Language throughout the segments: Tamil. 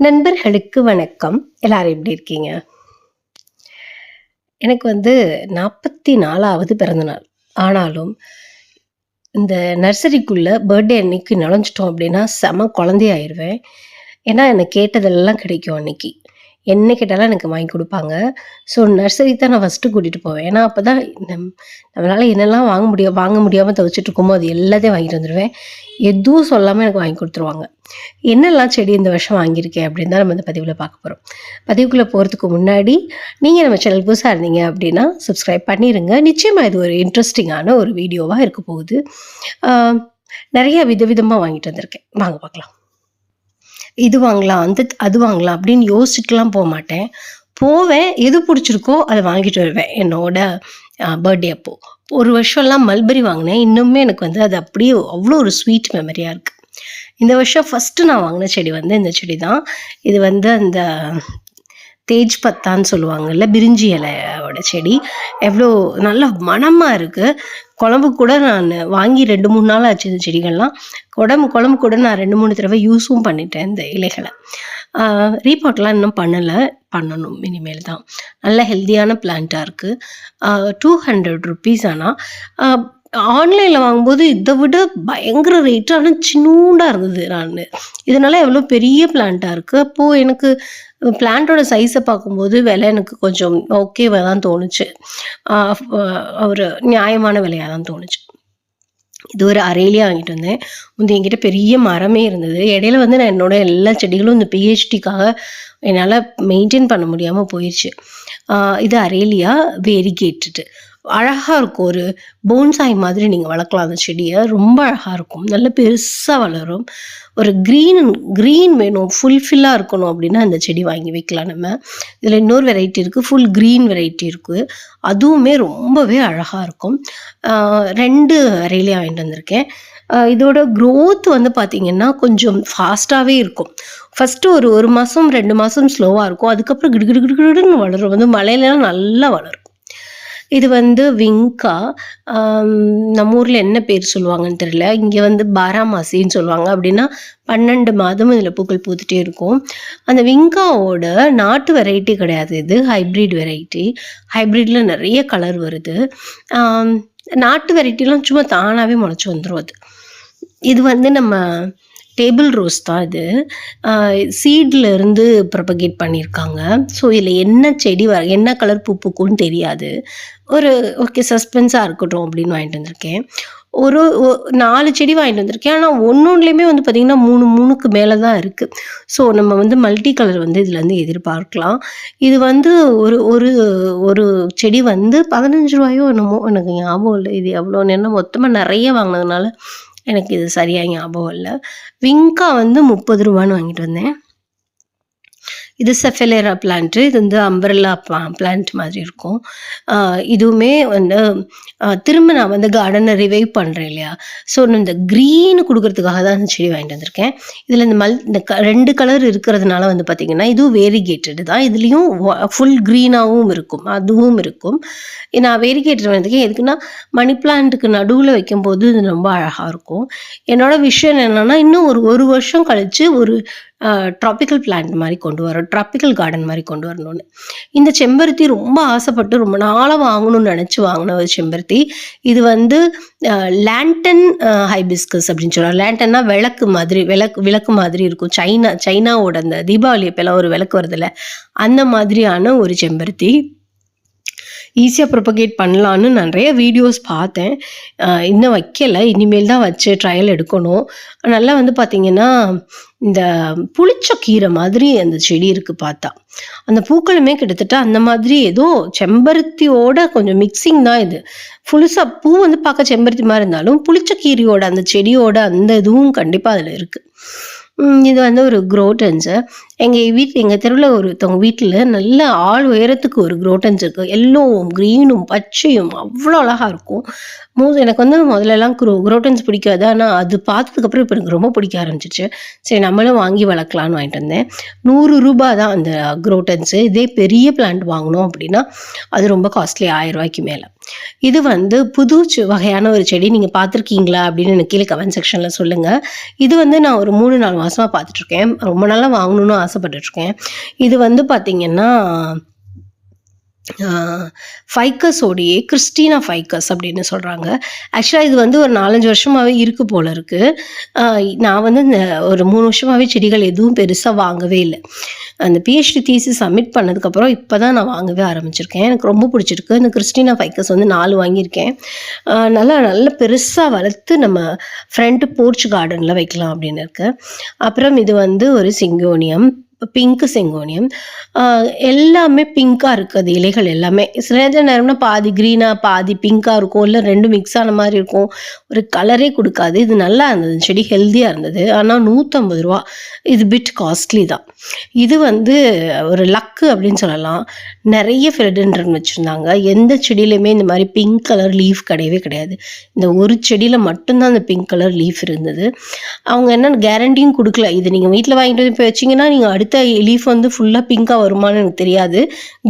நண்பர்களுக்கு வணக்கம். எல்லாரும் எப்படி இருக்கீங்க? எனக்கு 44வது பிறந்தநாள். ஆனாலும் இந்த நர்சரிக்குள்ள பர்த்டே அன்னைக்கு நுழைஞ்சிட்டோம் அப்படின்னா செம குழந்தையாயிருவேன். ஏன்னா எனக்கு கேட்டதெல்லாம் கிடைக்கும் அன்னைக்கு. என்ன கேட்டாலும் எனக்கு வாங்கி குடுப்பாங்க. ஸோ நர்சரி தான் நான் ஃபர்ஸ்ட்டு கூட்டிட்டு போவேன். ஏன்னா அப்பதான் நம்மளால என்னெல்லாம் வாங்க முடியாம தவிச்சிட்டுருக்கோமோ, அது எல்லாத்தையும் வாங்கிட்டு வந்துருவேன். எதுவும் சொல்லாம எனக்கு வாங்கி குடுத்துருவாங்க. என்னெல்லாம் செடி இந்த வருஷம் வாங்கியிருக்கேன் அப்படின்னு தான் நம்ம இந்த பதிவுல பார்க்க போறோம். பதிவுக்குள்ள போறதுக்கு முன்னாடி, நீங்க நம்ம சேனல் புதுசா இருந்தீங்க அப்படின்னா, சப்ஸ்கிரைப் பண்ணிருங்க. நிச்சயமா இது ஒரு இன்ட்ரஸ்டிங்கான ஒரு வீடியோவா இருக்க போகுது. ஆ நெறைய விதவிதமா வாங்கிட்டு வந்திருக்கேன். வாங்க பார்க்கலாம். இது வாங்கலாம், அது வாங்கலாம் அப்படின்னு யோசிச்சுட்டுலாம் போமாட்டேன். போவேன், எது புடிச்சிருக்கோ அத வாங்கிட்டு வருவேன். என்னோட பர்த்டே அப்போ. ஒரு வருஷம்லாம் மல்பெரி வாங்குனேன். இன்னுமே எனக்கு அது அப்படியே அவ்ளோ ஒரு ஸ்வீட் மெமரியா இருக்கு. இந்த வருஷம் ஃபர்ஸ்ட்டு நான் வாங்குன செடி இந்த செடி தான். இது அந்த தேஜ் பத்தான்னு சொல்லுவாங்கல்ல, பிரிஞ்சி இலையோட செடி. எவ்வளோ நல்ல மணமா இருக்கு. குழம்புக்கு கூட நான் வாங்கி 2, 3 நாள் ஆச்சு இந்த செடிகள்லாம். குழம்பு கூட நான் 2, 3 தடவை யூஸும் பண்ணிட்டேன் இந்த இலைகள. ரீபாட்லாம் இன்னும் பண்ணல. பண்ணணும் இனிமேல் தான். நல்ல ஹெல்தியான பிளான்ட்டா இருக்கு. ₹200 ஆனா. ஆன்லைன்ல வாங்கும்போது இத விட பயங்கர ரேட்டு. ஆனா சின்னூண்டா இருந்தது. இதனால எவ்வளோ பெரிய பிளான்ட்டா இருக்கு. அப்போ எனக்கு பிளான்ட்டோட சைஸ பார்க்கும்போது விலை எனக்கு கொஞ்சம் ஓகேவா தான் தோணுச்சு. ஒரு நியாயமான விலையா தான் தோணுச்சு. இது ஒரு அரேலியா வாங்கிட்டு வந்தேன். என்கிட்ட பெரிய மரமே இருந்தது. இடையில நான் என்னோட எல்லா செடிகளும் இந்த பிஹெச்டிக்காக என்னால மெயின்டெயின் பண்ண முடியாம போயிருச்சு. இது அரேலியா வேரிகேட்டட். அழகா இருக்கும். ஒரு போன்சாய் மாதிரி நீங்க வளர்க்கலாம் அந்த செடிய. ரொம்ப அழகா இருக்கும். நல்ல பெருசா வளரும். ஒரு கிரீன் வேணும், ஃபுல்ஃபில்லா இருக்கணும் அப்படின்னா அந்த செடி வாங்கி வைக்கலாம் நம்ம. இதுல இன்னொரு வெரைட்டி இருக்கு. ஃபுல் கிரீன் வெரைட்டி இருக்கு. அதுவுமே ரொம்பவே அழகா இருக்கும். 2 அரேலியா வாங்கிட்டு வந்திருக்கேன். இதோட குரோத் பார்த்தீங்கன்னா, கொஞ்சம் ஃபாஸ்ட்டாவே இருக்கும். ஃபர்ஸ்ட்டு ஒரு 1 மாசம், 2 மாசம் ஸ்லோவா இருக்கும். அதுக்கப்புறம் கிடுகிடுன்னு வளரும். மழையிலலாம் நல்லா வளரும். இது விங்கா. நம்ம ஊர்ல என்ன பேர் சொல்லுவாங்கன்னு தெரியல. இங்க பாராமாசின்னு சொல்லுவாங்க. அப்படின்னா 12 மாதமும் இதுல பூக்கள் பூத்துட்டே இருக்கும். அந்த விங்காவோட நாட்டு வெரைட்டி கிடையாது இது. Hybrid variety. ஹைப்ரிட்ல நிறைய கலர் வருது. நாட்டு வெரைட்டிலாம் சும்மா தானாவே முளைச்சு வந்துரும் அது. இது நம்ம டேபிள் ரோஸ் தான் இது. சீட்ல இருந்து ப்ரொபகேட் பண்ணியிருக்காங்க. ஸோ இதில் என்ன செடி என்ன கலர் பூ பூக்கும்னு தெரியாது. ஓகே சஸ்பென்ஸாக இருக்கட்டும் அப்படின்னு வாங்கிட்டு வந்திருக்கேன். ஒரு 4 செடி வாங்கிட்டு வந்திருக்கேன். ஆனால் ஒன்னொன்றுலையுமே பார்த்தீங்கன்னா 3க்கு மேலே தான் இருக்குது. ஸோ நம்ம மல்டி கலர் இதுலேருந்து எதிர்பார்க்கலாம். இது ஒரு ஒரு ஒரு செடி ₹15 என்னமோ எனக்கு ஞாபகம் இல்லை. இது எவ்வளோன்னு என்ன மொத்தமாக நிறைய வாங்கினதுனால எனக்கு இது சரியா ஞாபகம் இல்ல. விங்கா ₹30ன்னு வாங்கிட்டு வந்தேன். இது செஃபெலேரா பிளான்ட். இது அம்பரெல்லா பிளான்ட் மாதிரி இருக்கும். இதுவுமே திரும்ப நான் கார்டனை ரிவைவ் பண்றேன் இல்லையா? ஸோ இந்த கிரீன் குடுக்கறதுக்காக தான் அந்த செடி வாங்கிட்டு வந்திருக்கேன். இதுல இந்த 2 கலர் இருக்கிறதுனால பார்த்தீங்கன்னா, இதுவும் வேரிகேட்டட் தான். இதுலயும் ஃபுல் கிரீனாவும் இருக்கும். அதுவும் இருக்கும். நான் வேரிகேட்டட் வாங்கியிருக்கேன். எதுக்குன்னா, மணி பிளான்ட்டுக்கு நடுவுல வைக்கும்போது இது ரொம்ப அழகா இருக்கும். என்னோட விஷயம் என்னன்னா, இன்னும் ஒரு வருஷம் கழிச்சு ஒரு ட்ராபிக்கல் பிளான்ட் மாரி கொண்டு வரணும். ட்ராபிக்கல் கார்டன் மாரி கொண்டு வரணும்னு. இந்த செம்பருத்தி ரொம்ப ஆசைப்பட்டு ரொம்ப நாளா வாங்கணும்னு நினைச்சு வாங்கின ஒரு செம்பருத்தி. இது லேண்டன் ஹைபிஸ்கஸ் அப்படின்னு சொல்லுவாங்க. லேண்டன்னா விளக்கு மாதிரி இருக்கும். சைனாவோட அந்த தீபாவளி அப்பெல்லாம் ஒரு விளக்கு வருதுல்ல, அந்த மாதிரியான ஒரு செம்பருத்தி. ஈஸியாக ப்ரொபகேட் பண்ணலான்னு நிறைய வீடியோஸ் பார்த்தேன். இன்னும் வைக்கல. இனிமேல் தான் வச்சு ட்ரையல் எடுக்கணும். நல்லா பார்த்தீங்கன்னா, இந்த புளிச்ச கீரை மாதிரி அந்த செடி இருக்கு பார்த்தா. அந்த பூக்களுமே கிட்டத்தட்ட அந்த மாதிரி ஏதோ செம்பருத்தியோட கொஞ்சம் மிக்சிங் தான் இது. புதுசா பூ பார்க்க செம்பருத்தி மாதிரி இருந்தாலும், புளிச்ச கீரையோட அந்த செடியோட அந்த இதுவும் கண்டிப்பாக அதில் இருக்கு. இது ஒரு குரோட்டன்ஸு. எங்க தெருவுல ஒருத்தவங்க வீட்டில் நல்ல ஆள் உயரத்துக்கு ஒரு குரோட்டன்ஸ் இருக்கு. எல்லோவும், கிரீனும், பச்சையும் அவ்வளோ அழகா இருக்கும். எனக்கு முதல்லலாம் குரோட்டன்ஸ் பிடிக்காது. ஆனால் அது பார்த்ததுக்கப்புறம் இப்போ எனக்கு ரொம்ப பிடிக்க ஆரம்பிச்சிச்சு. சரி நம்மளும் வாங்கி வளர்க்கலான்னு வாங்கிட்டு வந்தேன். ₹100 தான் அந்த குரோட்டன்ஸு. இதே பெரிய பிளான்ட் வாங்கினோம் அப்படின்னா அது ரொம்ப காஸ்ட்லி, ₹1000 மேலே. இது வந்து புது வகையான ஒரு செடி. நீங்க பார்த்துருக்கீங்களா? அப்படின்னு எனக்கு கீழ கமெண்ட் செக்ஷன்ல சொல்லுங்க. இது வந்து நான் ஒரு 3, 4 மாசமா பார்த்துட்டுருக்கேன். ரொம்ப நாளா வாங்கணும்னு ஆசைப்பட்டுட்டுருக்கேன். இது வந்து பார்த்தீங்கன்னா, ஃபைக்கஸோடையே கிறிஸ்டினா ஃபைக்கஸ் அப்படின்னு சொல்றாங்க. ஆக்சுவலா இது வந்து ஒரு 4, 5 வருஷமாவே இருக்கு போல இருக்கு. அ நான் வந்து இந்த ஒரு 3 வருஷமாவே செடிகள் எதுவும் பெருசா வாங்கவே இல்ல. அந்த பிஹெச்டி தீசிஸ் சப்மிட் பண்ணதுக்கப்புறம் இப்ப தான் நான் வாங்கவே ஆரம்பிச்சிருக்கேன். எனக்கு ரொம்ப பிடிச்சிருக்கு. இந்த கிறிஸ்டினா ஃபைக்கஸ் வந்து 4 வாங்கியிருக்கேன். நல்லா நல்ல பெருசா வளர்த்து நம்ம ஃப்ரண்ட் போர்ச் கார்டன்ல வைக்கலாம் அப்படின்னு இருக்கு. அப்புறம் இது வந்து ஒரு சிங்கோனியம். பிங்க் செங்கோனியம். அ எல்லாமே பிங்க்கா இருக்கு. அது இலைகள் எல்லாமே. சில நேரம்னா பாதி கிரீனா, பாதி பிங்க்கா இருக்கும். இல்ல 2 மிக்ஸ் ஆன மாரி இருக்கும். ஒரு கலரே குடுக்காது. இது நல்லா இருந்தது. செடி ஹெல்தியா இருந்தது. ஆனா ரூ. 150. இது பிட் காஸ்ட்லி தான். இது வந்து ஒரு லக்கு அப்படின்னு சொல்லலாம். நெறைய ஃபிலடென்ட்ரன் வச்சிருந்தாங்க. எந்த செடியிலயுமே இந்த மாரி பிங்க் கலர் லீஃப் கிடையவே கிடையாது. இந்த ஒரு செடியில மட்டும் தான் அந்த பிங்க் கலர் லீஃப் இருந்தது. அவங்க என்ன கேரண்டியும் குடுக்கல. இது நீங்க வீட்ல வாங்கிட்டு வந்து போய் வச்சீங்கன்னா, நீங்க அடுத்த லீஃப் வந்து ஃபுல்லா பிங்க்கா வருமான்னு எனக்கு தெரியாது.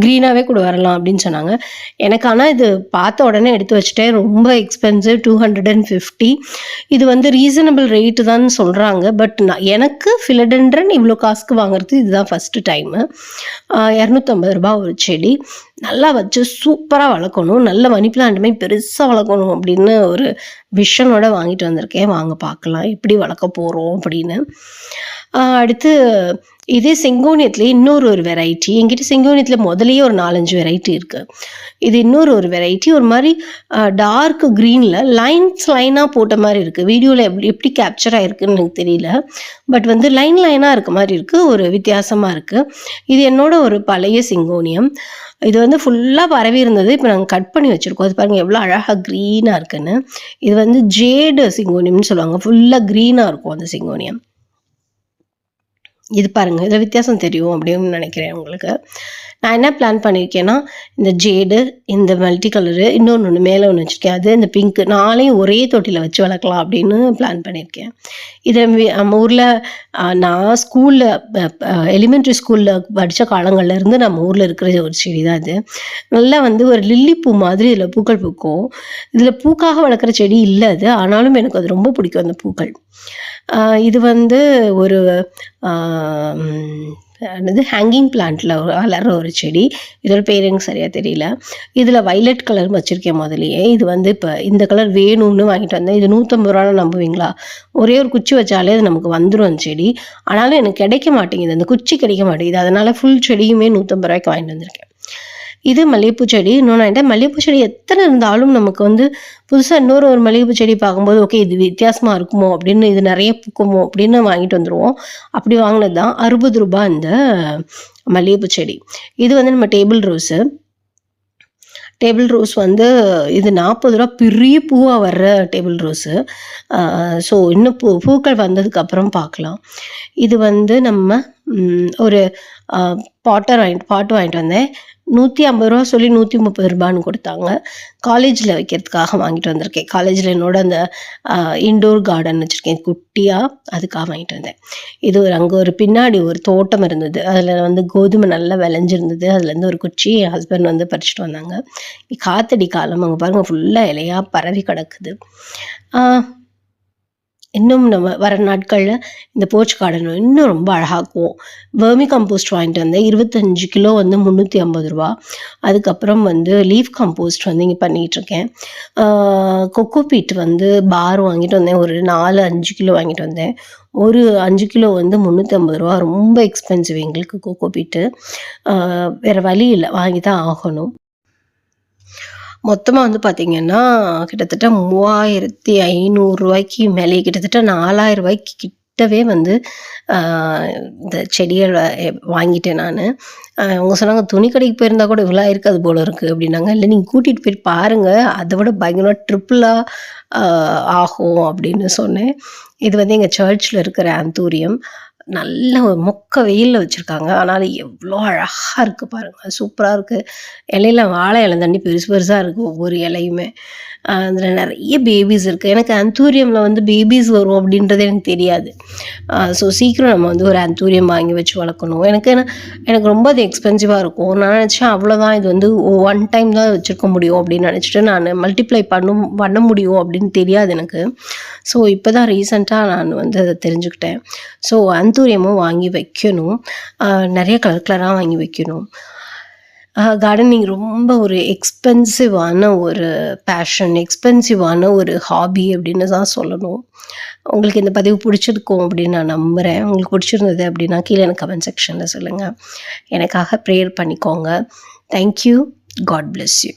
கிரீனாவே கூட வரலாம் அப்படின்னு சொன்னாங்க. எனக்கு ஆனா இது பார்த்த உடனே எடுத்து வச்சுட்டேன். ரொம்ப எக்ஸ்பென்சிவ் 250. இது வந்து ரீசனபிள் ரேட் தான் சொல்றாங்க. பட் எனக்கு ஃபிலடென்ட்ரன் இவ்ளோ காசுக்கு வாங்குறது இதுதான் ஃபர்ஸ்ட் டைமு. ரூ. 250 ஒரு செடி. நல்லா வச்சு சூப்பரா வளர்க்கணும். நல்ல மணி பிளான்ட் மாரி பெருசா வளர்க்கணும் அப்படின்னு ஒரு விஷனோட வாங்கிட்டு வந்திருக்கேன். வாங்க பார்க்கலாம். எப்படி வளர்க்க போறோம் அப்படின்னு. அடுத்து இதே செங்கோனியத்திலே இன்னொரு வெரைட்டி. என்கிட்ட செங்கோனியத்தில முதல்லயே ஒரு 4, 5 வெரைட்டி இருக்கு. இது இன்னொரு வெரைட்டி. ஒரு மாரி டார்க் கிரீன்ல லைனா போட்ட மாரி இருக்கு. வீடியோல எப்படி கேப்சர் ஆயிருக்குன்னு எனக்கு தெரியல. பட் வந்து லைனா இருக்க மாரி இருக்கு. ஒரு வித்தியாசமா இருக்கு. இது என்னோட ஒரு பழைய சிங்கோனியம். இது வந்து ஃபுல்லா பரவி இருந்தது. இப்ப நாங்க கட் பண்ணி வச்சிருக்கோம். அது பாருங்க எவ்வளோ அழகா கிரீனா இருக்குன்னு. இது வந்து ஜேடு சிங்கோனியம்னு சொல்லுவாங்க. ஃபுல்லா கிரீனா இருக்கும் அந்த சிங்கோனியம். இது பாருங்க. இதுல வித்தியாசம் தெரியும் அப்படின்னு நினைக்கிறேன் உங்களுக்கு. நான் என்ன பிளான் பண்ணியிருக்கேன்னா, இந்த ஜேடு, இந்த மல்டி கலரு, இன்னொன்னு மேல ஒண்ணு வச்சிருக்கேன். அது இந்த பிங்க் 4யும் ஒரே தொட்டியில வச்சு வளர்க்கலாம் அப்படின்னு பிளான் பண்ணியிருக்கேன். இத நம்ம ஊர்ல நான் ஸ்கூல்ல எலிமெண்டரி ஸ்கூல்ல படிச்ச காலங்கள்ல இருந்து நம்ம ஊர்ல இருக்கிற ஒரு செடி தான் இது. நல்லா வந்து ஒரு லில்லி பூ மாதிரி இதுல பூக்கள் பூக்கும். இதுல பூக்காக வளர்க்குற செடி இல்ல அது. ஆனாலும் எனக்கு அது ரொம்ப பிடிக்கும் அந்த பூக்கள். இது வந்து ஒரு ஆ ம் என்னது ஹேங்கிங் பிளான்ட்ல வளர்ற ஒரு செடி. இதோட பேர் எனக்கு சரியா தெரியல. இதுல வயலட் கலர் வச்சிருக்கேன் முதல்லயே. இது வந்து இப்ப இந்த கலர் வேணும்னு வாங்கிட்டு வந்தேன். இது ரூ. 150 நம்புவீங்களா? ஒரே ஒரு குச்சி வச்சாலே அது நமக்கு வந்துரும் அந்த செடி. ஆனாலும் எனக்கு கிடைக்க மாட்டேங்குது. அந்த குச்சி கிடைக்க மாட்டேங்குது. அதனால ஃபுல் செடியுமே ரூ. 150 வாங்கிட்டு வந்திருக்கேன். இது மல்லிகைப்பூ செடி. இன்னொன்னு என்கிட்ட மல்லிகைப்பூ செடி எத்தனை இருந்தாலும் நமக்கு வந்து புதுசா ஒரு மல்லிகைப்பூ செடி பார்க்கும்போது, ஓகே இது வித்தியாசமா இருக்குமோ அப்படின்னு, இது நெறைய பூக்குமோ அப்படின்னு வாங்கிட்டு வந்துருவோம். அப்படி வாங்கினது தான் ரூ. 60 இந்த மல்லிகைப்பூ செடி. இது வந்து நம்ம டேபிள் ரோஸு. டேபிள் ரோஸ் வந்து இது ரூ. 40 பெரிய பூவா வர்ற டேபிள் ரோஸு. ஸோ இன்னும் பூக்கள் வந்ததுக்கப்புறம் பார்க்கலாம். இது வந்து நம்ம ஒரு பாட் வாங்கிட்டு வந்தேன். ரூ. 150 சொல்லி ரூ. 130ன்னு குடுத்தாங்க. காலேஜ்ல வைக்கிறதுக்காக வாங்கிட்டு வந்திருக்கேன். காலேஜ்ல என்னோட அந்த இன்டோர் கார்டன் வச்சிருக்கேன் குட்டியா. அதுக்காக வாங்கிட்டு வந்தேன். இது அங்க ஒரு பின்னாடி ஒரு தோட்டம் இருந்தது. அதுல வந்து கோதுமை நல்லா விளைஞ்சிருந்தது. அதுலேருந்து ஒரு குச்சி என் ஹஸ்பண்ட் வந்து பறிச்சுட்டு வந்தாங்க. காத்தடி காலம் அங்க பாருங்க ஃபுல்லா இலையா பரவி கிடக்குது. ஆ இன்னும் நம்ம வர நாட்கள்ல இந்த போர்ச் கார்டன் இன்னும் ரொம்ப அழகாக்குவோம். வெர்மி கம்போஸ்ட் வாங்கிட்டு வந்தேன். 25 கிலோ வந்து ரூ. 350. அதுக்கப்புறம் வந்து லீஃப் கம்போஸ்ட் வந்து இங்க பண்ணிட்டுருக்கேன். கொக்கோ பீட் வந்து பார் வாங்கிட்டு வந்தேன். ஒரு 4, 5 கிலோ வாங்கிட்டு வந்தேன். ஒரு 5 கிலோ வந்து ரூ. 350. ரொம்ப எக்ஸ்பென்சிவ் எங்களுக்கு கொக்கோ பீட்டு. வேற வழி இல்ல. வாங்கி தான் ஆகணும். மொத்தமா வந்து பார்த்தீங்கன்னா, கிட்டத்தட்ட ரூ. 3,500 மேலேயே கிட்டத்தட்ட ரூ. 4,000 கிட்டவே வந்து ஆ இந்த செடிகள் வாங்கிட்டேன் நானு. அவங்க சொன்னாங்க, "துணி கடைக்கு போயிருந்தா கூட இவ்வளோ ஆயிருக்காது போல இருக்கு" அப்படின்னாங்க. "இல்ல நீங்க கூட்டிட்டு போய் பாருங்க. அத விட பயங்கரமா ட்ரிபிளா ஆ ஆகும்" அப்படின்னு சொன்னேன். இது வந்து எங்க சர்ச்ல இருக்கிற ஆந்தூரியம். நல்ல ஒரு மொக்க வெயில்ல வச்சிருக்காங்க. ஆனாலும் எவ்ளோ அழகா இருக்கு பாருங்க. சூப்பரா இருக்கு. இலையில வாழை இலை தாண்டி பெருசு பெருசா இருக்கு ஒவ்வொரு இலையுமே. அதில நெறைய பேபீஸ் இருக்கு. எனக்கு ஆந்தூரியம்ல வந்து பேபீஸ் வரும் அப்படின்றதே எனக்கு தெரியாது. ஸோ சீக்கிரம் நம்ம வந்து ஒரு ஆந்தூரியம் வாங்கி வச்சு வளர்க்கணும். எனக்கு ரொம்ப அது எக்ஸ்பென்சிவா இருக்கும். நான் நெனச்சேன் அவ்வளோதான் இது வந்து ஒன் டைம் தான் வச்சிருக்க முடியும் அப்படின்னு நெனச்சுட்டு நானு மல்டிப்ளை பண்ண முடியும் அப்படின்னு தெரியாது எனக்கு. ஸோ இப்ப தான் ரீசென்ட்டா நான் வந்து அத தெரிஞ்சுக்கிட்டேன். ஸோ ஆந்தூரியமும் வாங்கி வைக்கணும். நெறைய கலர் கலரா வாங்கி வைக்கணும். கார்டனிங் ரொம்ப ஒரு எக்ஸ்பென்சிவான ஒரு பேஷன், எக்ஸ்பென்சிவான ஒரு ஹாபி அப்படின்னு தான் சொல்லணும். உங்களுக்கு இந்த பதிவு பிடிச்சிருக்கும் அப்படின்னு நான் நம்புறேன். உங்களுக்கு பிடிச்சிருந்தது அப்படின்னா கீழ எனக்கு கமெண்ட் செக்ஷன்ல சொல்லுங்க. எனக்காக ப்ரேயர் பண்ணிக்கோங்க. Thank you. God bless you.